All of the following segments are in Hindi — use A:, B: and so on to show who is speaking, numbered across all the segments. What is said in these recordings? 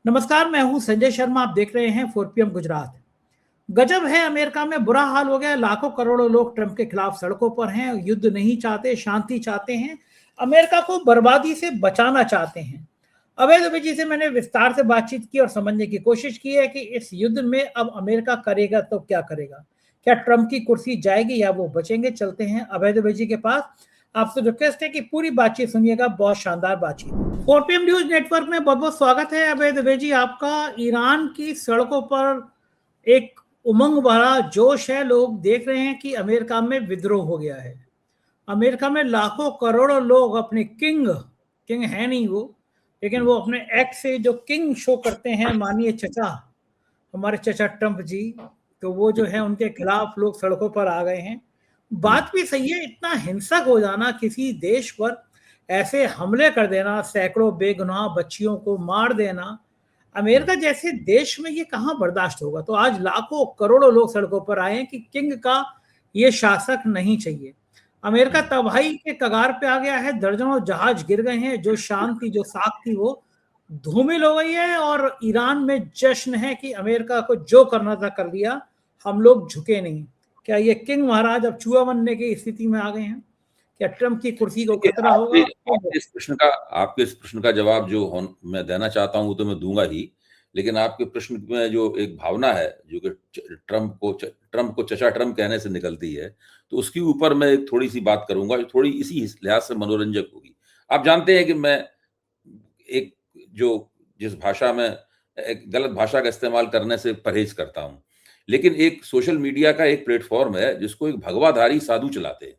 A: नमस्कार, मैं हूं संजय शर्मा। आप देख रहे हैं 4 PM गुजरात। गजब है, अमेरिका में बुरा हाल हो गया। लाखों करोड़ों लोग ट्रंप के खिलाफ सड़कों पर हैं। युद्ध नहीं चाहते, शांति चाहते हैं। अमेरिका को बर्बादी से बचाना चाहते हैं। अवैध विजय से मैंने विस्तार से बातचीत की और समझने की कोशिश की है कि इस युद्ध में अब अमेरिका करेगा तो क्या करेगा। क्या ट्रंप की कुर्सी जाएगी या वो बचेंगे। चलते हैं अवैध विजय के पास। आपसे रिक्वेस्ट है कि पूरी बातचीत सुनिएगा, बहुत शानदार बातचीत। 4PM न्यूज नेटवर्क में बहुत बहुत स्वागत है। अभय दुबे जी आपका। ईरान की सड़कों पर एक उमंग भरा जोश है। लोग देख रहे हैं कि अमेरिका में विद्रोह हो गया है। अमेरिका में लाखों करोड़ों लोग अपने किंग किंग है नहीं वो, लेकिन वो अपने एक्ट से जो किंग शो करते हैं, माननीय चचा, हमारे चचा ट्रंप जी, तो वो जो है उनके खिलाफ लोग सड़कों पर आ गए हैं। बात भी सही है, इतना हिंसक हो जाना, किसी देश पर ऐसे हमले कर देना, सैकड़ों बेगुनाह बच्चियों को मार देना, अमेरिका जैसे देश में ये कहां बर्दाश्त होगा। तो आज लाखों करोड़ों लोग सड़कों पर आए हैं कि किंग का ये शासक नहीं चाहिए। अमेरिका तबाही के कगार पे आ गया है। दर्जनों जहाज गिर गए हैं। जो शान थी, जो साख थी, वो धूमिल हो गई है। और ईरान में जश्न है कि अमेरिका को जो करना था कर लिया, हम लोग झुके नहीं। क्या ये किंग महाराज अब चूहा बनने की स्थिति में आ गए हैं? क्या ट्रंप की कुर्सी को
B: देखिए,
A: खतरा होगा?
B: आपके इस प्रश्न का जवाब मैं देना चाहता हूं तो मैं दूंगा ही। लेकिन आपके प्रश्न में जो एक भावना है, जो कि ट्रंप को चचा ट्रंप कहने से निकलती है, तो उसके ऊपर मैं एक थोड़ी सी बात करूंगा, जो थोड़ी इसी लिहाज से मनोरंजक होगी। आप जानते हैं कि मैं एक जो जिस भाषा में एक गलत भाषा का इस्तेमाल करने से परहेज करता हूं, लेकिन एक सोशल मीडिया का एक प्लेटफॉर्म है जिसको एक भगवाधारी साधु चलाते हैं।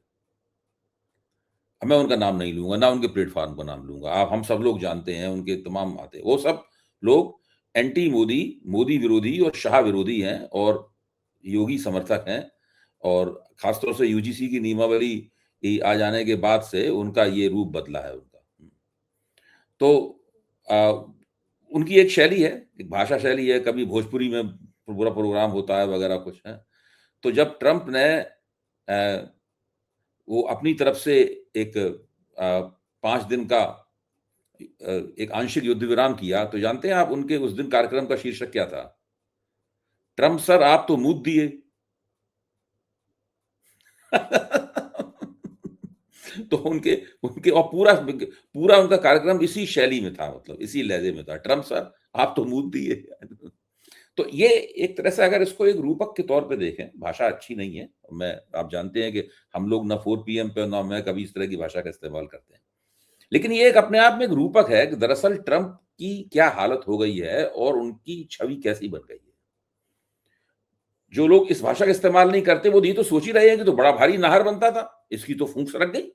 B: मैं उनका नाम नहीं लूंगा, ना उनके प्लेटफॉर्म का नाम लूंगा। आप हम सब लोग जानते हैं, उनके तमाम आते हैं। वो सब लोग एंटी मोदी, मोदी विरोधी और शाह विरोधी हैं और योगी समर्थक हैं। और खासतौर से यूजीसी की नियमावली आ जाने के बाद से उनका ये रूप बदला है उनका। तो आ, उनकी एक शैली है, एक भाषा शैली है। कभी भोजपुरी में पूरा प्रोग्राम होता है वगैरह कुछ है। तो जब ट्रंप ने वो अपनी तरफ से एक 5 दिन का एक आंशिक युद्ध विराम किया, तो जानते हैं आप उनके उस दिन कार्यक्रम का शीर्षक क्या था? ट्रंप सर आप तो मूत दिए। तो उनके उनके और पूरा पूरा उनका कार्यक्रम इसी शैली में था, मतलब इसी लहजे में था। ट्रंप सर आप तो मूत दिए। तो ये एक तरह से अगर इसको एक रूपक के तौर पे देखें, भाषा अच्छी नहीं है। आप जानते हैं कि हम लोग ना 4 PM पे ना मैं कभी इस तरह की भाषा का इस्तेमाल करते हैं। लेकिन ये एक अपने आप में एक रूपक है कि दरअसल ट्रंप की क्या हालत हो गई है और उनकी छवि कैसी बन गई है। जो लोग इस भाषा का इस्तेमाल नहीं करते, वो ये तो सोच ही रहे हैं कि तो बड़ा भारी नाहर बनता था, इसकी तो फूंक सरक गई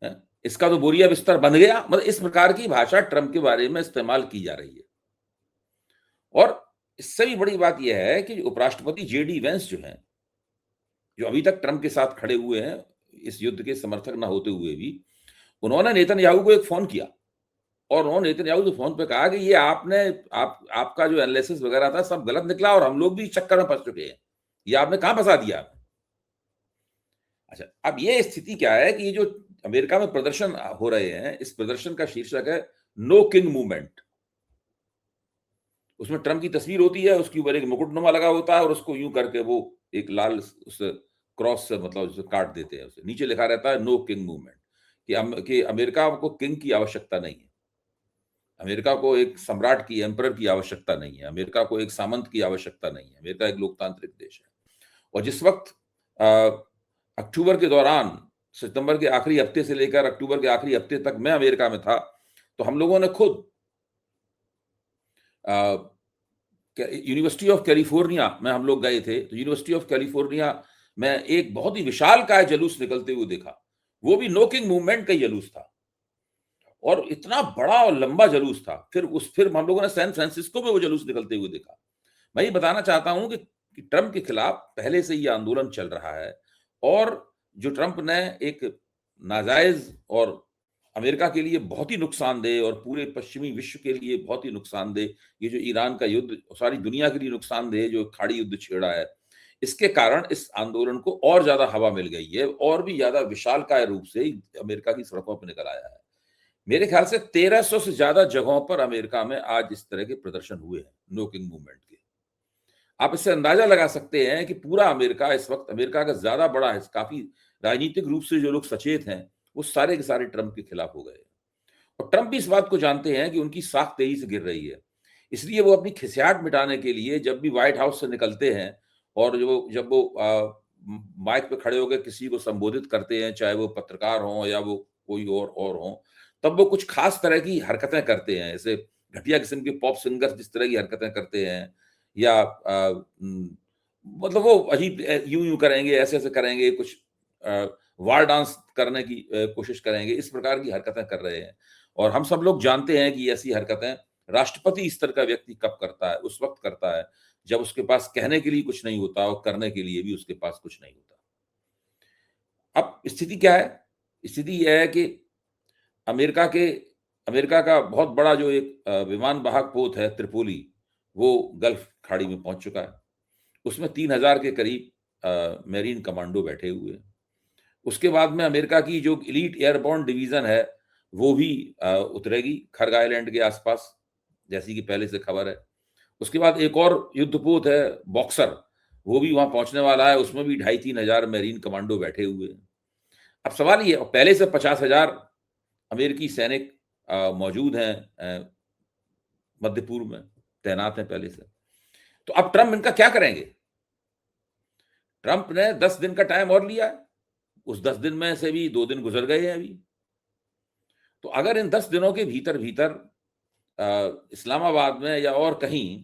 B: है? इसका तो बोरिया बिस्तर बन गया। मतलब इस प्रकार की भाषा ट्रंप के बारे में इस्तेमाल की जा रही है। और इससे भी बड़ी बात यह है कि उपराष्ट्रपति जेडी वेंस जो हैं, जो अभी तक ट्रंप के साथ खड़े हुए हैं, इस युद्ध के समर्थक ना होते हुए भी, उन्होंने नेतन्याहू को एक फोन किया और उन्होंने नेतन्याहू के फोन पे कहा कि ये आपका जो एनालिसिस वगैरह था सब गलत निकला और हम लोग भी चक्कर में फंस चुके हैं। ये आपने कहां फंसा दिया? अच्छा, अब ये स्थिति क्या है कि ये जो अमेरिका में प्रदर्शन हो रहे हैं, इस प्रदर्शन का शीर्षक है नो किंग मूवमेंट। उसमें ट्रंप की तस्वीर होती है, उसके ऊपर एक मुकुटनुमा लगा होता है और उसको यूं करके वो एक लाल उस क्रॉस से मतलब उसे काट देते हैं। उसे नीचे लिखा रहता है नो किंग मूवमेंट, कि अमेरिका को किंग की आवश्यकता नहीं है। अमेरिका को एक सम्राट की, एम्परर की आवश्यकता नहीं है। अमेरिका को एक सामंत की आवश्यकता नहीं है। अमेरिका एक लोकतांत्रिक देश है। और जिस वक्त अक्टूबर के दौरान, सितंबर के आखिरी हफ्ते से लेकर अक्टूबर के आखिरी हफ्ते तक मैं अमेरिका में था, तो हम लोगों ने खुद यूनिवर्सिटी ऑफ कैलिफोर्निया में हम लोग गए थे। तो यूनिवर्सिटी ऑफ कैलिफोर्निया में एक बहुत ही विशालकाय जुलूस निकलते हुए देखा। वो भी नो किंग मूवमेंट का जुलूस था और इतना बड़ा और लंबा जुलूस था। फिर हम लोगों ने सैन फ्रांसिस्को में वो जुलूस निकलते हुए देखा। मैं ये बताना चाहता हूं कि ट्रंप के खिलाफ पहले से ये आंदोलन चल रहा है और जो ट्रंप ने एक नाजायज और अमेरिका के लिए बहुत ही नुकसानदेह और पूरे पश्चिमी विश्व के लिए बहुत ही नुकसानदेह ये जो ईरान का युद्ध, सारी दुनिया के लिए नुकसानदेह जो खाड़ी युद्ध छेड़ा है, इसके कारण इस आंदोलन को और ज्यादा हवा मिल गई है और भी ज्यादा विशालकाय रूप से अमेरिका की सड़कों पर निकल आया है। मेरे ख्याल से 1300 से ज्यादा जगहों पर अमेरिका में आज इस तरह के प्रदर्शन हुए हैं नो किंग मूवमेंट के। आप इससे अंदाजा लगा सकते हैं कि पूरा अमेरिका इस वक्त, अमेरिका का ज्यादा बड़ा है, काफी राजनीतिक रूप से जो लोग सचेत हैं वो सारे के सारे ट्रंप के खिलाफ हो गए। और ट्रंप भी इस बात को जानते हैं कि उनकी साख तेजी से गिर रही है, इसलिए वो अपनी खिसियाट मिटाने के लिए जब भी व्हाइट हाउस से निकलते हैं और जब वो माइक पे खड़े होकर किसी को संबोधित करते हैं, चाहे वो पत्रकार हों या वो कोई और हों, तब वो कुछ खास तरह की हरकतें करते हैं, जैसे घटिया किस्म के पॉप सिंगर्स जिस तरह की हरकतें करते हैं, या मतलब वो अजीब यूं यूं करेंगे, ऐसे ऐसे करेंगे, कुछ वार डांस करने की कोशिश करेंगे, इस प्रकार की हरकतें कर रहे हैं। और हम सब लोग जानते हैं कि ऐसी हरकतें राष्ट्रपति स्तर का व्यक्ति कब करता है, उस वक्त करता है जब उसके पास कहने के लिए कुछ नहीं होता और करने के लिए भी उसके पास कुछ नहीं होता। अब स्थिति क्या है? स्थिति यह है कि अमेरिका का बहुत बड़ा जो एक विमान वाहक पोत है त्रिपोली, वो गल्फ खाड़ी में पहुंच चुका है। उसमें 3000 के करीब मेरीन कमांडो बैठे हुए हैं। उसके बाद में अमेरिका की जो एलीट एयरबोर्न डिवीजन है वो भी उतरेगी खरग आइलैंड के आसपास, जैसी कि पहले से खबर है। उसके बाद एक और युद्धपोत है बॉक्सर, वो भी वहां पहुंचने वाला है, उसमें भी 2500-3000 हजार मेरीन कमांडो बैठे हुए हैं। अब सवाल ये, पहले से 50,000 अमेरिकी सैनिक मौजूद हैं मध्य पूर्व में, तैनात हैं पहले से। तो अब ट्रंप इनका क्या करेंगे? ट्रंप ने 10 दिन का टाइम और लिया है, उस 10 दिन में से भी 2 दिन गुजर गए हैं अभी। तो अगर इन 10 दिनों के भीतर भीतर इस्लामाबाद में या और कहीं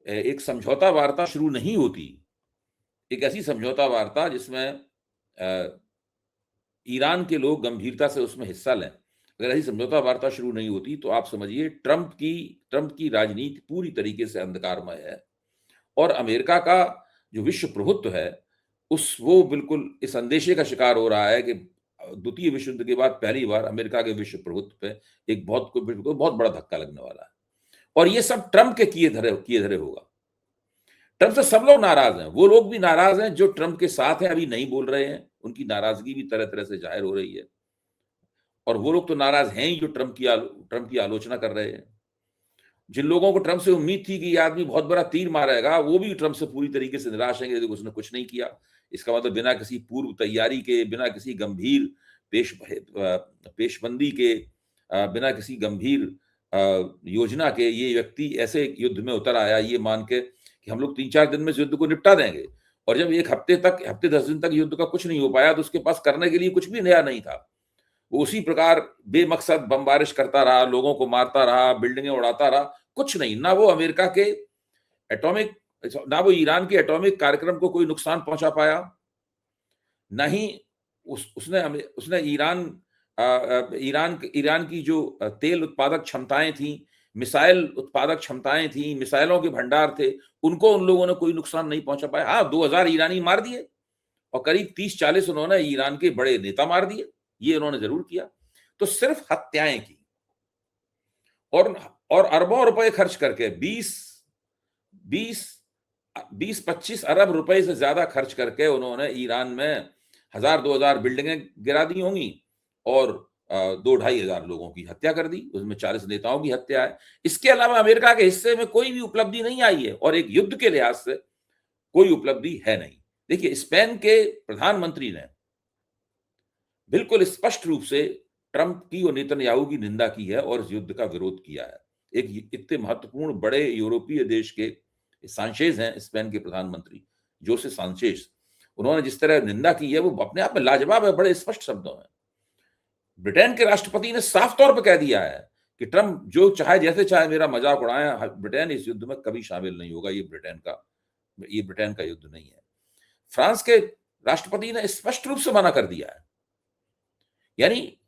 B: एक समझौता वार्ता शुरू नहीं होती, एक ऐसी समझौता वार्ता जिसमें ईरान के लोग गंभीरता से उसमें हिस्सा लें, अगर ऐसी समझौता वार्ता शुरू नहीं होती तो आप समझिए ट्रंप की राजनीति पूरी तरीके से अंधकारमय है और अमेरिका का जो विश्व प्रभुत्व है वो बिल्कुल इस अंदेशे का शिकार हो रहा है कि द्वितीय विश्व युद्ध के बाद पहली बार अमेरिका के विश्व प्रभुत्व पे एक बहुत बड़ा धक्का लगने वाला है। और ये सब ट्रंप के किए धरे होगा। ट्रंप से सब लोग नाराज हैं, वो लोग भी नाराज हैं जो ट्रंप के साथ हैं, अभी नहीं बोल रहे हैं, उनकी नाराजगी भी तरह तरह से जाहिर हो रही है। और वो लोग तो नाराज हैं ही जो ट्रंप की आलोचना कर रहे हैं। जिन लोगों को ट्रंप से उम्मीद थी कि ये आदमी बहुत बड़ा तीर मारेगा, वो भी ट्रंप से पूरी तरीके से निराश हैं कि उसने कुछ नहीं किया। इसका मतलब बिना किसी पूर्व तैयारी के, बिना किसी गंभीर पेशबंदी के, बिना किसी गंभीर योजना के ये व्यक्ति ऐसे युद्ध में उतर आया ये मान के कि हम लोग 3-4 दिन में इस युद्ध को निपटा देंगे। और जब एक हफ्ते 10 दिन तक युद्ध का कुछ नहीं हो पाया तो उसके पास करने के लिए कुछ भी नया नहीं था। वो उसी प्रकार बेमकसद बमबारिश करता रहा, लोगों को मारता रहा, बिल्डिंगें उड़ाता रहा, कुछ नहीं। ना वो अमेरिका के ना वो ईरान के एटॉमिक कार्यक्रम को कोई नुकसान पहुंचा पाया, ना ही उसने ईरान की जो तेल उत्पादक क्षमताएं थी, मिसाइल उत्पादक क्षमताएं थी, मिसाइलों के भंडार थे, उनको उन लोगों ने कोई नुकसान नहीं पहुंचा पाया। हाँ, 2000 ईरानी मार दिए और करीब 30-40 उन्होंने ईरान के बड़े नेता मार दिए, ये उन्होंने जरूर किया। तो सिर्फ हत्याएं की और अरबों रुपए खर्च करके 20-25 अरब रुपए से ज्यादा खर्च करके उन्होंने ईरान में 1000-2000 बिल्डिंगें गिरा दी होंगी और 2-2.5 हजार लोगों की हत्या कर दी, उसमें 40 नेताओं की हत्या है। इसके अलावा अमेरिका के हिस्से में कोई भी उपलब्धि नहीं आई है और एक युद्ध के लिहाज से कोई उपलब्धि है नहीं। देखिए, स्पेन के प्रधानमंत्री ने बिल्कुल स्पष्ट रूप से ट्रंप की और नेतन्याहू की निंदा की है और इस युद्ध का विरोध किया है। एक इतने महत्वपूर्ण बड़े यूरोपीय देश के सांचेज हैं स्पेन के प्रधानमंत्री, जोसे सांचेज, उन्होंने जिस तरह निंदा की है वो अपने आप में लाजवाब है, बड़े स्पष्ट शब्दों में। ब्रिटेन के राष्ट्रपति ने साफ तौर पर कह दिया है कि ट्रंप जो चाहे जैसे चाहे मेरा मजाक उड़ाए, ब्रिटेन इस युद्ध में कभी शामिल नहीं होगा, ये ब्रिटेन का युद्ध नहीं है। फ्रांस के राष्ट्रपति ने स्पष्ट रूप से मना कर दिया है। यानी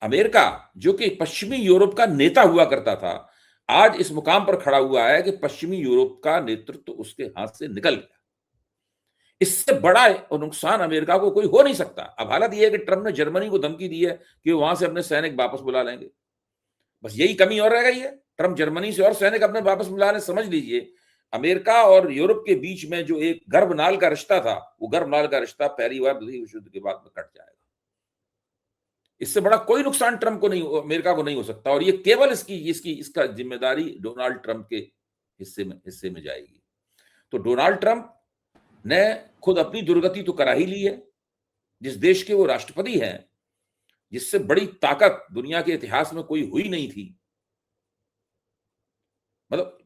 B: अमेरिका जो कि पश्चिमी यूरोप का नेता हुआ करता था, आज इस मुकाम पर खड़ा हुआ है कि पश्चिमी यूरोप का नेतृत्व उसके हाथ से निकल गया। इससे बड़ा नुकसान अमेरिका को कोई हो नहीं सकता। अब हालत यह है कि ट्रंप ने जर्मनी को धमकी दी है कि वहां से अपने सैनिक वापस बुला लेंगे। बस यही कमी और रह गई है, ट्रंप जर्मनी से और सैनिक अपने वापस बुला लें। समझ लीजिए, अमेरिका और यूरोप के बीच में जो एक गर्भनाल का रिश्ता था, वो गर्भनाल का रिश्ता पहली बार द्वितीय विश्व युद्ध के बाद में कट जाएगा। इससे बड़ा कोई नुकसान ट्रंप को नहीं, अमेरिका को नहीं हो सकता, और ये केवल इसका जिम्मेदारी डोनाल्ड ट्रंप के हिस्से में जाएगी। तो डोनाल्ड ट्रंप ने खुद अपनी दुर्गति तो करा ही ली है। जिस देश के वो राष्ट्रपति हैं, जिससे बड़ी ताकत दुनिया के इतिहास में कोई हुई नहीं थी, मतलब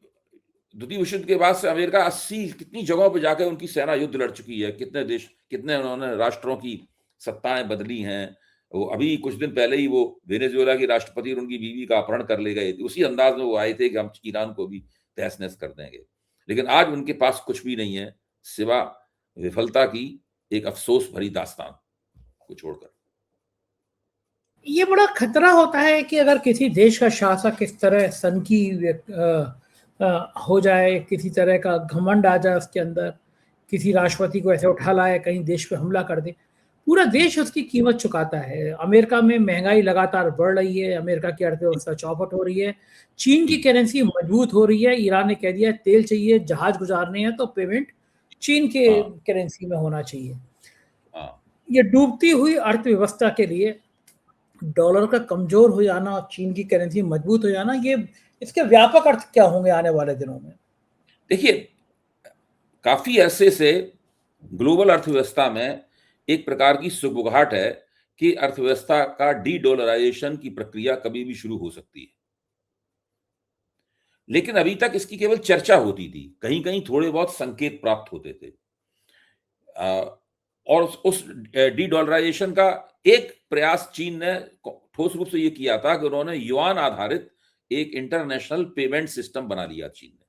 B: द्वितीय विश्व युद्ध के बाद से अमेरिका 80 कितनी जगहों पर जाकर उनकी सेना युद्ध लड़ चुकी है, कितने उन्होंने राष्ट्रों की सत्ताएं बदली हैं। वो अभी कुछ दिन पहले ही वो वेनेजुएला की राष्ट्रपति और उनकी बीवी का अपहरण कर ले गए थे, उसी अंदाज में वो आए थे कि हम ईरान को भी तहस नहस कर देंगे। लेकिन आज उनके पास कुछ भी नहीं है सिवा विफलता की एक अफसोस भरी दास्तान को छोड़कर।
A: ये बड़ा खतरा होता है कि अगर किसी देश का शासक इस तरह सनकी हो जाए, किसी तरह का घमंड आ जाए उसके अंदर, किसी राष्ट्रपति को ऐसे उठा लाए, कहीं देश पे हमला कर दे, पूरा देश उसकी कीमत चुकाता है। अमेरिका में महंगाई लगातार बढ़ रही है, अमेरिका की अर्थव्यवस्था चौपट हो रही है, चीन की करेंसी मजबूत हो रही है, ईरान ने कह दिया तेल चाहिए, जहाज गुजारने हैं तो पेमेंट चीन के करेंसी में होना चाहिए। ये डूबती हुई अर्थव्यवस्था के लिए डॉलर का कमजोर हो जाना और चीन की करेंसी मजबूत हो जाना, ये इसके व्यापक अर्थ क्या होंगे आने वाले दिनों में?
B: देखिए, काफी अरसे से ग्लोबल अर्थव्यवस्था में एक प्रकार की सुगबुगाहट है कि अर्थव्यवस्था का डी डॉलराइजेशन की प्रक्रिया कभी भी शुरू हो सकती है, लेकिन अभी तक इसकी केवल चर्चा होती थी, कहीं कहीं थोड़े बहुत संकेत प्राप्त होते थे। और उस डी डॉलराइजेशन का एक प्रयास चीन ने ठोस रूप से ये किया था कि उन्होंने युआन आधारित एक इंटरनेशनल पेमेंट सिस्टम बना लिया चीन ने।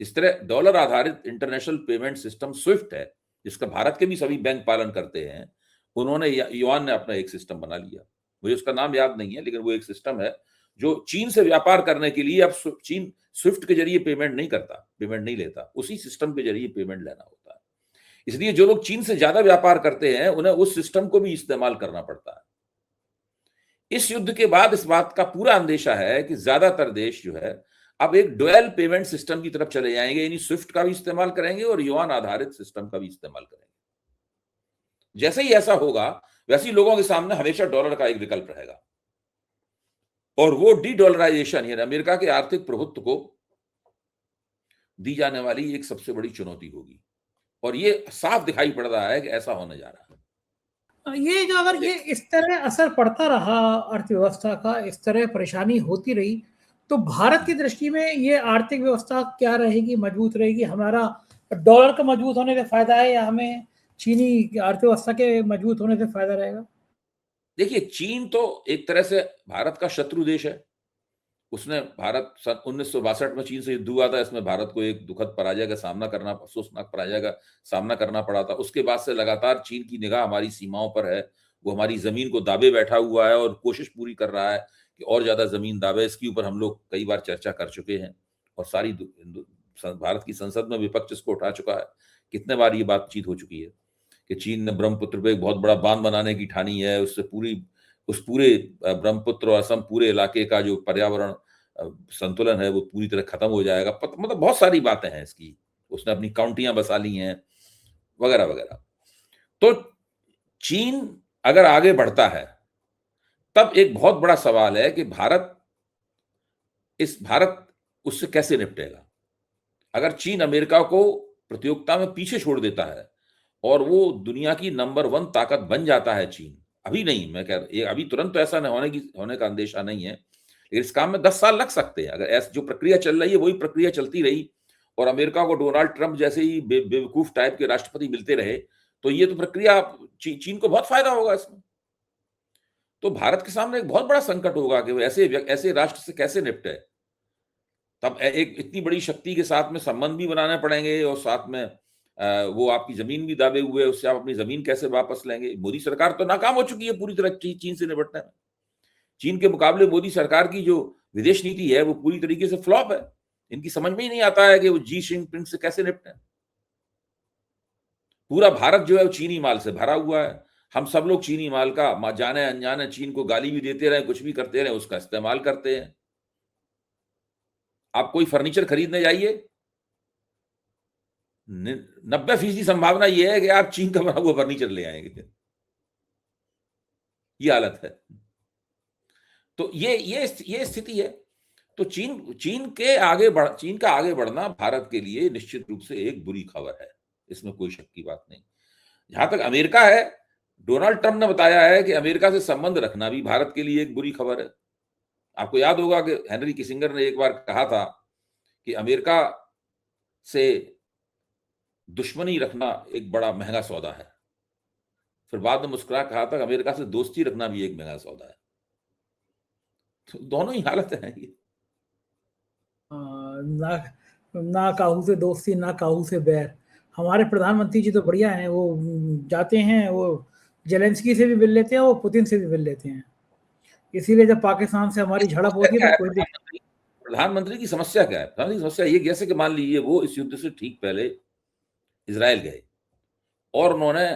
B: इस तरह डॉलर आधारित इंटरनेशनल पेमेंट सिस्टम स्विफ्ट है, जिसका भारत के भी सभी बैंक पालन करते हैं, उन्होंने युआन ने अपना एक सिस्टम बना लिया। मुझे उसका नाम याद नहीं है, लेकिन वो एक सिस्टम है जो चीन से व्यापार करने के लिए अब चीन स्विफ्ट के जरिए पेमेंट नहीं लेता, उसी सिस्टम के जरिए पेमेंट लेना होता है। इसलिए जो लोग चीन से ज्यादा व्यापार करते हैं उन्हें उस सिस्टम को भी इस्तेमाल करना पड़ता है। इस युद्ध के बाद इस बात का पूरा अंदेशा है कि ज्यादातर देश जो है अब एक डुअल पेमेंट सिस्टम की तरफ चले जाएंगे, यानी स्विफ्ट का भी इस्तेमाल करेंगे और युआन आधारित सिस्टम का भी इस्तेमाल करेंगे। जैसे ही ऐसा होगा वैसे ही लोगों के सामने हमेशा डॉलर का एक विकल्प रहेगा, और वो डी डॉलराइजेशन यानी अमेरिका के आर्थिक प्रभुत्व को दी जाने वाली एक सबसे बड़ी चुनौती होगी, और ये साफ दिखाई पड़ रहा है कि ऐसा होने जा रहा है।
A: ये जो अगर ये इस तरह असर पड़ता रहा अर्थव्यवस्था का, इस तरह परेशानी होती रही, तो भारत की दृष्टि में ये आर्थिक व्यवस्था क्या रहेगी, मजबूत रहेगी? हमारा डॉलर का मजबूत होने से फायदा है या हमें चीनी अर्थव्यवस्था के मजबूत होने से फायदा रहेगा?
B: देखिए, चीन तो एक तरह से भारत का शत्रु देश है। उसने भारत सन 1962 में चीन से युद्ध हुआ था, इसमें भारत को एक दुखद पराजय का सामना करना, अफसोसनाक पराजय का सामना करना पड़ा था। उसके बाद से लगातार चीन की निगाह हमारी सीमाओं पर है, वो हमारी जमीन को दाबे बैठा हुआ है और कोशिश पूरी कर रहा है कि और ज्यादा जमीन दाबे। इसके ऊपर हम लोग कई बार चर्चा कर चुके हैं और सारी भारत की संसद में विपक्ष इसको उठा चुका है। कितने बार ये बातचीत हो चुकी है कि चीन ने ब्रह्मपुत्र पे एक बहुत बड़ा बांध बनाने की ठानी है, उससे उस पूरे ब्रह्मपुत्र और असम पूरे इलाके का जो पर्यावरण संतुलन है वो पूरी तरह खत्म हो जाएगा। मतलब बहुत सारी बातें हैं इसकी, उसने अपनी काउंटियां बसा ली हैं वगैरह वगैरह। तो चीन अगर आगे बढ़ता है तब एक बहुत बड़ा सवाल है कि भारत उससे कैसे निपटेगा। अगर चीन अमेरिका को प्रतियोगिता में पीछे छोड़ देता है और वो दुनिया की नंबर 1 ताकत बन जाता है, चीन अभी नहीं, मैं कह रहा अभी तुरंत तो ऐसा होने का अंदेशा नहीं है, लेकिन इस काम में 10 साल लग सकते हैं। अगर ऐसी जो प्रक्रिया चल रही है वही प्रक्रिया चलती रही और अमेरिका को डोनाल्ड ट्रंप जैसे ही बेवकूफ टाइप के राष्ट्रपति मिलते रहे, तो ये तो प्रक्रिया चीन को बहुत फायदा होगा इसमें। तो भारत के सामने एक बहुत बड़ा संकट होगा कि वो ऐसे राष्ट्र से कैसे निपटे। तब एक इतनी बड़ी शक्ति के साथ में संबंध भी बनाने पड़ेंगे और साथ में वो आपकी जमीन भी दाबे हुए है, उससे आप अपनी जमीन कैसे वापस लेंगे। मोदी सरकार तो नाकाम हो चुकी है पूरी तरह चीन से निपटने में। चीन के मुकाबले मोदी सरकार की जो विदेश नीति है वो पूरी तरीके से फ्लॉप है। इनकी समझ में ही नहीं आता है कि वो जी जिनपिंग से कैसे निपटे। पूरा भारत जो है वो चीनी माल से भरा हुआ है। हम सब लोग चीनी माल का जाने अनजाने चीन को गाली भी देते रहे, कुछ भी करते रहे, उसका इस्तेमाल करते हैं। आप कोई फर्नीचर खरीदने जाइए, 90% संभावना यह है कि आप चीन का बना हुआ फर्नीचर ले आएंगे। ये हालत है। तो ये स्थिति है। तो चीन का आगे बढ़ना भारत के लिए निश्चित रूप से एक बुरी खबर है, इसमें कोई शक की बात नहीं। जहां तक अमेरिका है, डोनाल्ड ट्रंप ने बताया है कि अमेरिका से संबंध रखना भी भारत के लिए एक बुरी खबर है। आपको याद होगा कि हेनरी किसिंगर ने एक बार कहा था कि अमेरिका से दुश्मनी रखना एक बड़ा महंगा सौदा है। फिर बाद में मुस्कुरा कहा था कि अमेरिका से दोस्ती रखना भी एक महंगा सौदा है। तो दोनों ही हालत है ये।
A: ना ना काहू से दोस्ती ना काहू से बैर। हमारे प्रधानमंत्री जी तो बढ़िया हैं, वो जाते हैं, वो जेलेंस्की से भी मिल लेते हैं, वो पुतिन से भी मिल लेते हैं। इसीलिए जब पाकिस्तान से हमारी झड़प होती है तो कोई
B: प्रधानमंत्री की समस्या क्या है? प्रधानमंत्री की समस्या ये, जैसे कि मान लीजिए वो इस युद्ध से ठीक पहले इजराइल गए और उन्होंने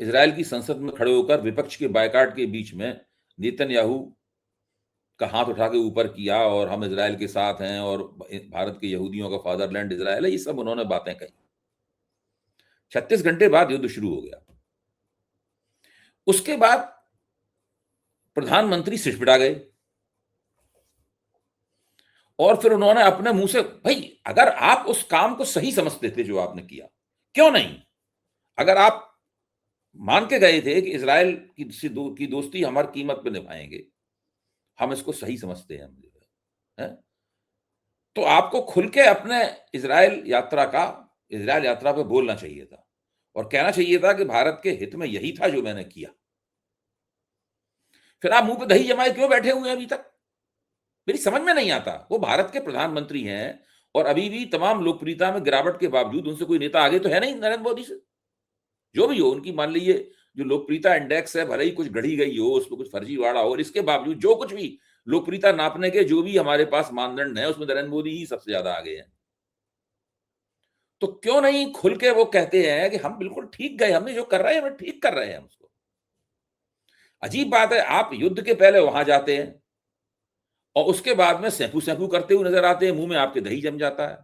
B: इजराइल की संसद में खड़े होकर विपक्ष के बायकाट के बीच में नेतन्याहू का हाथ उठा के ऊपर किया और हम इजराइल के साथ हैं और भारत के यहूदियों का फादरलैंड इजराइल है, ये सब उन्होंने बातें कही। 36 घंटे बाद युद्ध शुरू हो गया। उसके बाद प्रधानमंत्री सिसफिड़ा गए और फिर उन्होंने अपने मुंह से, भाई अगर आप उस काम को सही समझते थे जो आपने किया, क्यों नहीं, अगर आप मान के गए थे कि इजराइल की दोस्ती हमारी कीमत पे निभाएंगे, हम इसको सही समझते हैं, है? तो आपको खुल के अपने इजराइल यात्रा पे बोलना चाहिए था और कहना चाहिए था कि भारत के हित में यही था जो मैंने किया। फिर आप मुंह पे दही जमाए क्यों बैठे हुए हैं अभी तक? मेरी समझ में नहीं आता। वो भारत के प्रधानमंत्री हैं और अभी भी तमाम लोकप्रियता में गिरावट के बावजूद उनसे कोई नेता आगे तो है नहीं नरेंद्र मोदी से। जो भी हो, उनकी मान लीजिए जो लोकप्रियता इंडेक्स है, भले ही कुछ गढ़ी गई हो, उसमें कुछ फर्जीवाड़ा हो, और इसके बावजूद जो कुछ भी लोकप्रियता नापने के जो भी हमारे पास मानदंड है, उसमें नरेंद्र मोदी ही सबसे ज्यादा आगे हैं। तो क्यों नहीं खुल के वो कहते हैं कि हम बिल्कुल ठीक गए, हमने जो कर रहे हैं हम ठीक कर रहे हैं उसको। अजीब बात है, आप युद्ध के पहले वहां जाते हैं और उसके बाद में सैंकू सैंकू करते हुए नजर आते हैं, मुंह में आपके दही जम जाता है।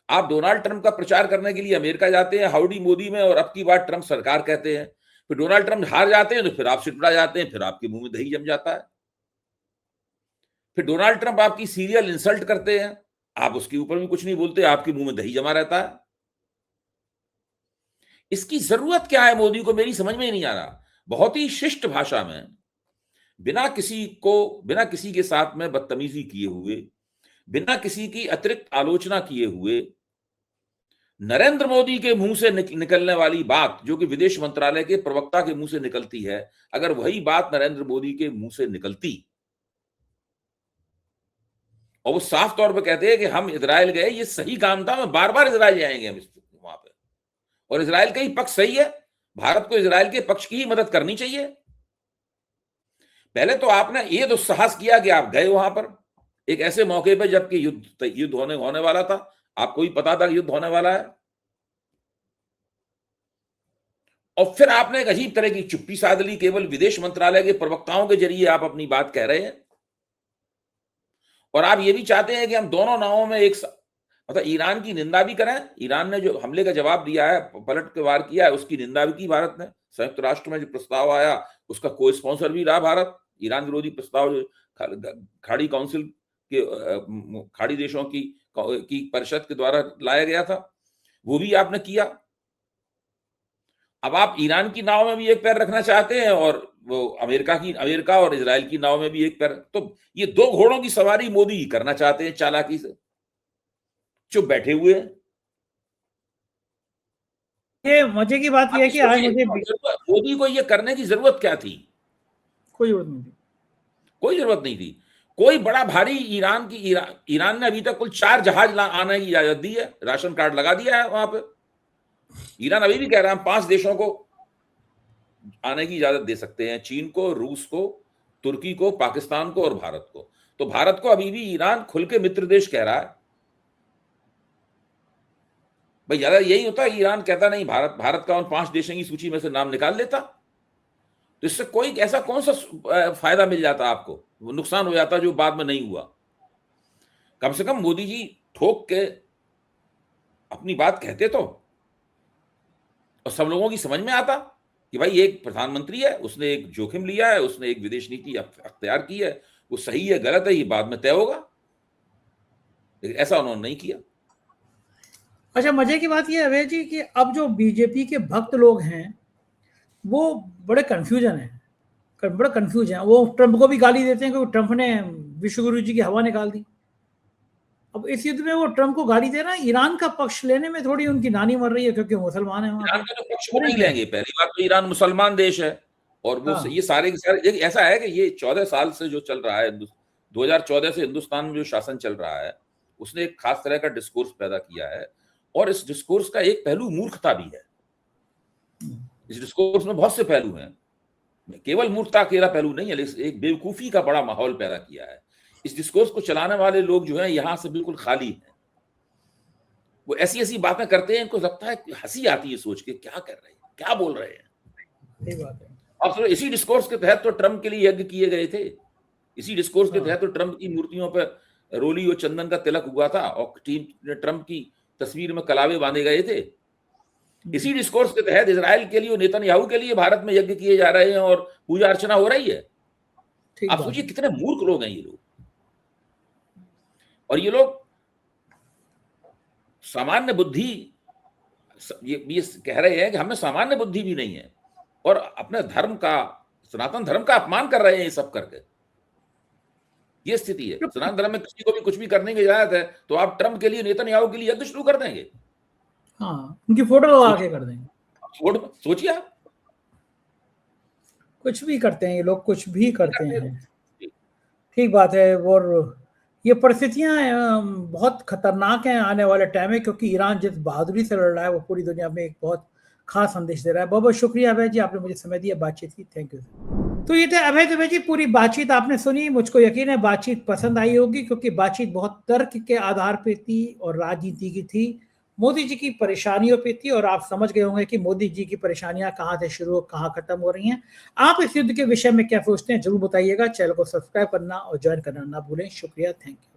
B: आप डोनाल्ड ट्रंप का प्रचार करने के लिए अमेरिका जाते हैं हाउडी मोदी में, और अब की बार ट्रंप सरकार कहते हैं, फिर डोनाल्ड ट्रंप हार जाते हैं तो फिर आप सिटपटा जाते हैं, फिर आपके मुंह में दही जम जाता है। फिर डोनाल्ड ट्रंप आपकी सीरियल इंसल्ट करते हैं, आप उसके ऊपर भी कुछ नहीं बोलते, आपके मुंह में दही जमा रहता है। इसकी जरूरत क्या है मोदी को, मेरी समझ में ही नहीं आ रहा। बहुत ही शिष्ट भाषा में, बिना किसी के साथ में बदतमीजी किए हुए, बिना किसी की अतिरिक्त आलोचना किए हुए, नरेंद्र मोदी के मुंह से निकलने वाली बात, जो कि विदेश मंत्रालय के प्रवक्ता के मुंह से निकलती है, अगर वही बात नरेंद्र मोदी के मुंह से निकलती और वो साफ तौर पे कहते हैं कि हम इजराइल गए, ये सही काम था, मैं बार बार इजराइल जाएंगे हम वहां पे, और इजराइल का ही पक्ष सही है, भारत को इजराइल के पक्ष की ही मदद करनी चाहिए। पहले तो आपने ये दुस्साहस किया कि आप गए वहां पर एक ऐसे मौके पर जबकि युद्ध होने वाला था, आपको ही पता था कि युद्ध होने वाला है, और फिर आपने एक अजीब तरह की चुप्पी साध ली, केवल विदेश मंत्रालय के प्रवक्ताओं के जरिए आप अपनी बात कह रहे हैं। और आप ये भी चाहते हैं कि हम दोनों नावों में मतलब ईरान की निंदा भी करें। ईरान ने जो हमले का जवाब दिया है, पलट के वार किया है, उसकी निंदा भी की भारत ने। संयुक्त राष्ट्र में जो प्रस्ताव आया उसका को स्पॉन्सर भी रहा भारत। ईरान विरोधी प्रस्ताव जो खाड़ी काउंसिल के खाड़ी देशों की परिषद के द्वारा लाया गया था, वो भी आपने किया। अब आप ईरान की नाव में भी एक पैर रखना चाहते हैं और वो अमेरिका और इजराइल की नाव में भी एक पैर। तो ये दो घोड़ों की सवारी मोदी ही करना चाहते हैं चालाकी से, चुप बैठे हुए हैं।
A: ये मजे की बात यह है कि आज मुझे
B: मोदी को ये करने की जरूरत क्या थी?
A: कोई जरूरत नहीं थी,
B: कोई जरूरत नहीं थी। कोई बड़ा भारी ईरान ने अभी तक कुल 4 जहाज आने की इजाजत दी है, राशन कार्ड लगा दिया है वहां पे। ईरान अभी भी कह रहा है हम 5 देशों को आने की इजाजत दे सकते हैं, चीन को, रूस को, तुर्की को, पाकिस्तान को और भारत को। तो भारत को अभी भी ईरान खुल के मित्र देश कह रहा है। भाई ज्यादा यही होता है, ईरान कहता नहीं, भारत का उन 5 देशों की सूची में से नाम निकाल लेता, तो इससे कोई ऐसा कौन सा फायदा मिल जाता आपको, वो नुकसान हो जाता जो बाद में नहीं हुआ। कम से कम मोदी जी ठोक के अपनी बात कहते तो, और सब लोगों की समझ में आता। कि भाई एक प्रधानमंत्री है, उसने एक जोखिम लिया है, उसने एक विदेश नीति अख्तियार की है, वो सही है गलत है ये बाद में तय होगा, लेकिन ऐसा उन्होंने नहीं किया।
A: अच्छा, मजे की बात ये अभय जी कि अब जो बीजेपी के भक्त लोग हैं वो बड़े कंफ्यूजन है, बड़ा कंफ्यूज है। वो ट्रंप को भी गाली देते हैं क्योंकि ट्रंप ने विश्व गुरु जी की हवा निकाल दी। अब इस युद्ध में वो ट्रंप को गाली दे रहा है, ईरान का पक्ष लेने में थोड़ी उनकी नानी मर रही है क्योंकि मुसलमान है वहां
B: ईरान
A: पे।
B: का तो पक्ष वो नहीं लेंगे। पहली बात तो ईरान मुसलमान देश है और वो
A: हाँ।
B: ये सारे के सारे ऐसा है कि ये 14 साल से जो चल रहा है, 2014 से हिंदुस्तान में जो शासन चल रहा है उसने एक खास तरह का डिस्कोर्स पैदा किया है और इस डिस्कोर्स का एक पहलू मूर्खता भी है। इस डिस्कोर्स में बहुत से पहलू हैं, केवल मूर्खता अकेला पहलू नहीं है, लेकिन एक बेवकूफी का बड़ा माहौल पैदा किया है। इस डिस्कोर्स को चलाने वाले लोग जो हैं यहां से बिल्कुल खाली हैं। वो ऐसी ऐसी बातें करते हैं, इनको लगता है हंसी आती है सोच के, क्या कर रहे हैं, क्या बोल रहे हैं।
A: सही बात है।
B: अब तो इसी डिस्कोर्स के तहत तो ट्रंप के लिए यज्ञ किए गए थे, इसी डिस्कोर्स के तहत तो ट्रंप की मूर्तियों पर रोली और चंदन का तिलक हुआ था और टीम ट्रंप की तस्वीर में कलावे बांधे गए थे। इसी डिस्कोर्स के तहत इजराइल के लिए और नेतन्याहू के लिए भारत में यज्ञ किए जा रहे हैं और पूजा अर्चना हो रही है। आप सोचिए कितने मूर्ख लोग हैं ये लोग। और ये लोग सामान्य बुद्धि, ये कह रहे हैं कि हमें सामान्य बुद्धि भी नहीं है और अपने धर्म का, सनातन धर्म का अपमान कर रहे हैं ये सब करके। ये स्थिति है। सनातन धर्म में किसी को भी कुछ भी करने की इजाजत है तो आप ट्रंप के लिए, नेतन्याहू के लिए यज्ञ शुरू कर देंगे।
A: हाँ, उनकी फोटो लगा के कर देंगे।
B: सोचिए आप,
A: कुछ भी करते हैं ये लोग, कुछ भी करते हैं। ठीक बात है। और ये परिस्थितियां बहुत खतरनाक हैं आने वाले टाइम में, क्योंकि ईरान जिस बहादुरी से लड़ रहा है वो पूरी दुनिया में एक बहुत खास संदेश दे रहा है। बहुत बहुत शुक्रिया अभय जी, आपने मुझे समय दिया, बातचीत की। Thank you. तो ये थे अभय दुबे जी। पूरी बातचीत आपने सुनी, मुझको यकीन है बातचीत पसंद आई होगी क्योंकि बातचीत बहुत तर्क के आधार पे थी और राजनीति की थी, मोदी जी की परेशानियों पे थी और आप समझ गए होंगे कि मोदी जी की परेशानियां कहां से शुरू कहां खत्म हो रही हैं। आप इस युद्ध के विषय में क्या सोचते हैं जरूर बताइएगा। चैनल को सब्सक्राइब करना और ज्वाइन करना ना भूलें। शुक्रिया, थैंक यू।